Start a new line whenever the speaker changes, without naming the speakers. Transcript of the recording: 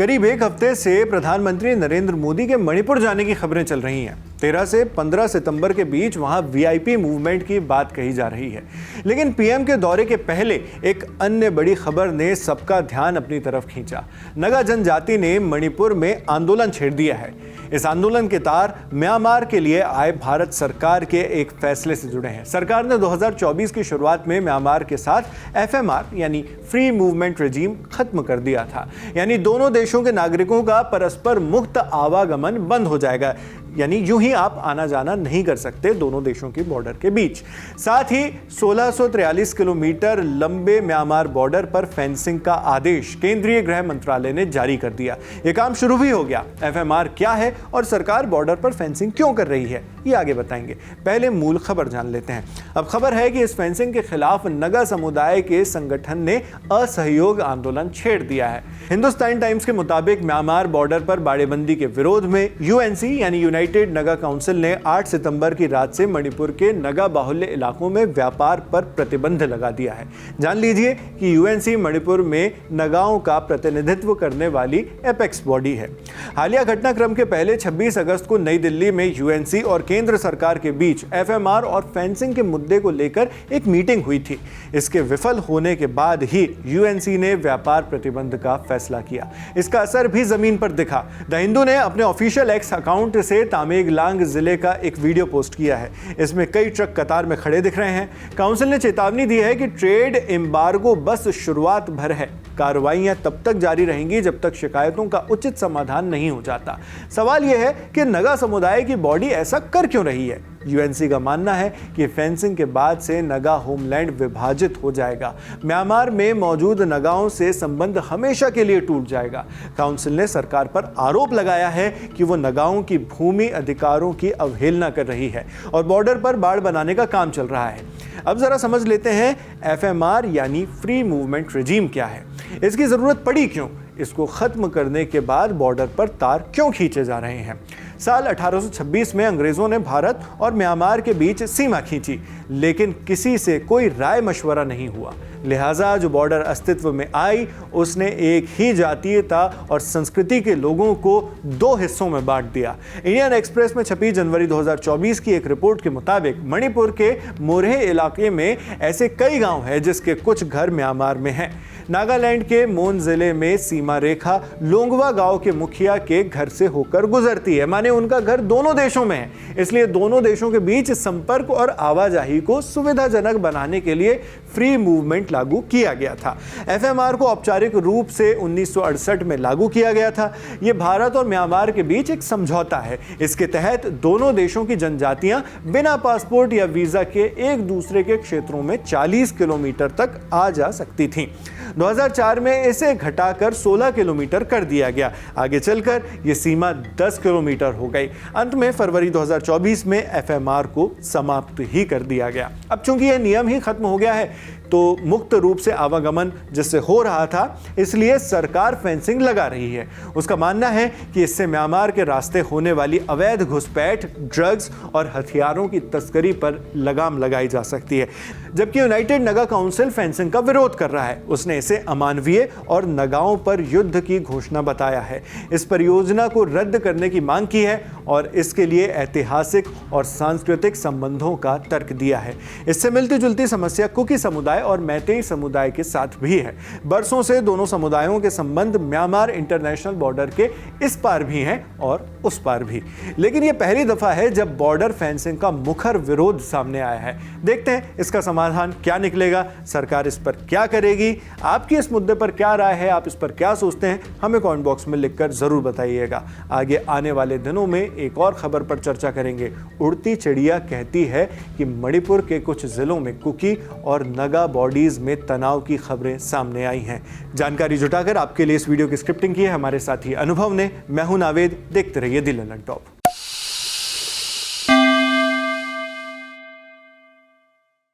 करीब एक हफ्ते से प्रधानमंत्री नरेंद्र मोदी के मणिपुर जाने की खबरें चल रही हैं। 13 से 15 सितंबर के बीच वहां वीआईपी मूवमेंट की बात कही जा रही है। लेकिन पीएम के दौरे के पहले एक अन्य बड़ी खबर ने सबका ध्यान अपनी तरफ खींचा। नगा जनजाति ने मणिपुर में आंदोलन छेड़ दिया है। इस आंदोलन के तार म्यांमार के लिए आए भारत सरकार के एक फैसले से जुड़े हैं। सरकार ने 2024 की शुरुआत में म्यांमार के साथ एफएमआर यानी फ्री मूवमेंट रेजिम खत्म कर दिया था। यानी दोनों देशों के नागरिकों का परस्पर मुक्त आवागमन बंद हो जाएगा। यानी यूं ही आप आना जाना नहीं कर सकते दोनों देशों की बॉर्डर के बीच। साथ ही 1643 किलोमीटर लंबे म्यांमार बॉर्डर पर फेंसिंग का आदेश केंद्रीय गृह मंत्रालय ने जारी कर दिया। यह काम शुरू भी हो गया। एफएमआर क्या है और सरकार बॉर्डर पर फेंसिंग क्यों कर रही है, ये आगे बताएंगे। पहले मूल खबर जान लेते हैं। अब खबर है कि इस फेंसिंग के खिलाफ नगा समुदाय के संगठन ने असहयोग आंदोलन छेड़ दिया है। हिंदुस्तान टाइम्स के मुताबिक म्यांमार बॉर्डर पर बाड़ेबंदी के विरोध में यूएनसी यानी यूनाइटेड नगा काउंसिल ने 8 सितंबर की रात से मणिपुर के नगा बाहुल्य इलाकों में व्यापार पर प्रतिबंध लगा दिया है। जान लीजिए कि यूएनसी मणिपुर में नगाओं का प्रतिनिधित्व करने वाली एपेक्स बॉडी है। हालिया घटनाक्रम के पहले 26 अगस्त को नई दिल्ली में यूएनसी और केंद्र सरकार के बीच एफएमआर और फेंसिंग के मुद्दे को लेकर एक मीटिंग हुई थी। इसके विफल होने के बाद ही यूएनसी ने व्यापार प्रतिबंध का फैसला किया। इसका असर भी जमीन पर दिखा। द हिंदू ने अपने ऑफिशियल एक्स अकाउंट से तामेंगलांग जिले का एक वीडियो पोस्ट किया है। इसमें कई ट्रक कतार में खड़े दिख रहे हैं। काउंसिल ने चेतावनी दी है कि ट्रेड एम्बार्गो बस शुरुआत भर है। कार्रवाइयां तब तक जारी रहेंगी जब तक शिकायतों का उचित समाधान नहीं हो जाता। सवाल यह है कि नगा समुदाय की बॉडी ऐसा कर क्यों रही है। यूएनसी का मानना है कि फेंसिंग के बाद से नगा होमलैंड विभाजित हो जाएगा। म्यांमार में मौजूद नगाओं से संबंध हमेशा के लिए टूट जाएगा। काउंसिल ने सरकार पर आरोप लगाया है कि वो नगाओं की भूमि अधिकारों की अवहेलना कर रही है और बॉर्डर पर बाड़ बनाने का काम चल रहा है। अब जरा समझ लेते हैं एफएमआर यानी फ्री मूवमेंट रेजिम क्या है, इसकी जरूरत पड़ी क्यों, इसको खत्म करने के बाद बॉर्डर पर तार क्यों खींचे जा रहे हैं। साल 1826 में अंग्रेजों ने भारत और म्यांमार के बीच सीमा खींची, लेकिन किसी से कोई राय मशवरा नहीं हुआ। लिहाजा जो बॉर्डर अस्तित्व में आई उसने एक ही जातीयता और संस्कृति के लोगों को दो हिस्सों में बांट दिया। इंडियन एक्सप्रेस में छपी जनवरी 2024 की एक रिपोर्ट के मुताबिक मणिपुर के मोरहे इलाके में ऐसे कई गांव हैं जिसके कुछ घर म्यांमार में हैं। नागालैंड के मोन जिले में सीमा रेखा लोंगवा गांव के मुखिया के घर से होकर गुजरती है। माने उनका घर दोनों देशों में है, इसलिए दोनों देशों के बीच संपर्क और आवाजाही को सुविधाजनक बनाने के लिए फ्री मूवमेंट लागू किया गया था। एफएमआर को औपचारिक रूप से 1968 में लागू किया गया था। यह भारत और म्यांमार के बीच एक समझौता है। इसके तहत दोनों देशों की जनजातियां बिना पासपोर्ट या वीजा के एक दूसरे के क्षेत्रों में 40 किलोमीटर तक आ जा सकती थीं। 2004 में इसे घटाकर 16 किलोमीटर कर दिया गया। आगे चलकर यह सीमा 10 किलोमीटर हो गई। अंत में फरवरी 2024 में एफएमआर को समाप्त ही कर दिया गया। अब चूंकि यह नियम ही खत्म हो गया है तो मुक्त रूप से आवागमन जिससे हो रहा था, इसलिए सरकार फेंसिंग लगा रही है। उसका मानना है कि इससे म्यांमार के रास्ते होने वाली अवैध घुसपैठ, ड्रग्स और हथियारों की तस्करी पर लगाम लगाई जा सकती है। जबकि यूनाइटेड नगा काउंसिल फेंसिंग का विरोध कर रहा है। उसने इसे अमानवीय और नगाओं पर युद्ध की घोषणा बताया है। इस परियोजना को रद्द करने की मांग की है और इसके लिए ऐतिहासिक और सांस्कृतिक संबंधों का तर्क दिया है। इससे मिलती जुलती समस्या कुकी समुदाय और मैतेई समुदाय के साथ भी है। बरसों से दोनों समुदायों के संबंध म्यांमार इंटरनेशनल बॉर्डर के इस पार भी हैं और उस पार भी। लेकिन यह पहली दफा है जब बॉर्डर फेंसिंग का मुखर विरोध सामने आया है। देखते हैं इसका समाधान क्या निकलेगा, सरकार इस पर क्या करेगी। आपकी इस मुद्दे पर क्या राय है, आप इस पर क्या सोचते हैं, हमें कमेंट बॉक्स में लिखकर जरूर बताइएगा। आगे आने वाले दिनों में एक और खबर पर चर्चा करेंगे। उड़ती चिड़िया कहती है कि मणिपुर के कुछ जिलों में कुकी और नगा बॉडीज में तनाव की खबरें सामने आई हैं। जानकारी जुटाकर आपके लिए इस वीडियो की स्क्रिप्टिंग की है हमारे साथी अनुभव ने। मैं हूं नावेद, देखते रहिए द लंदन टॉप।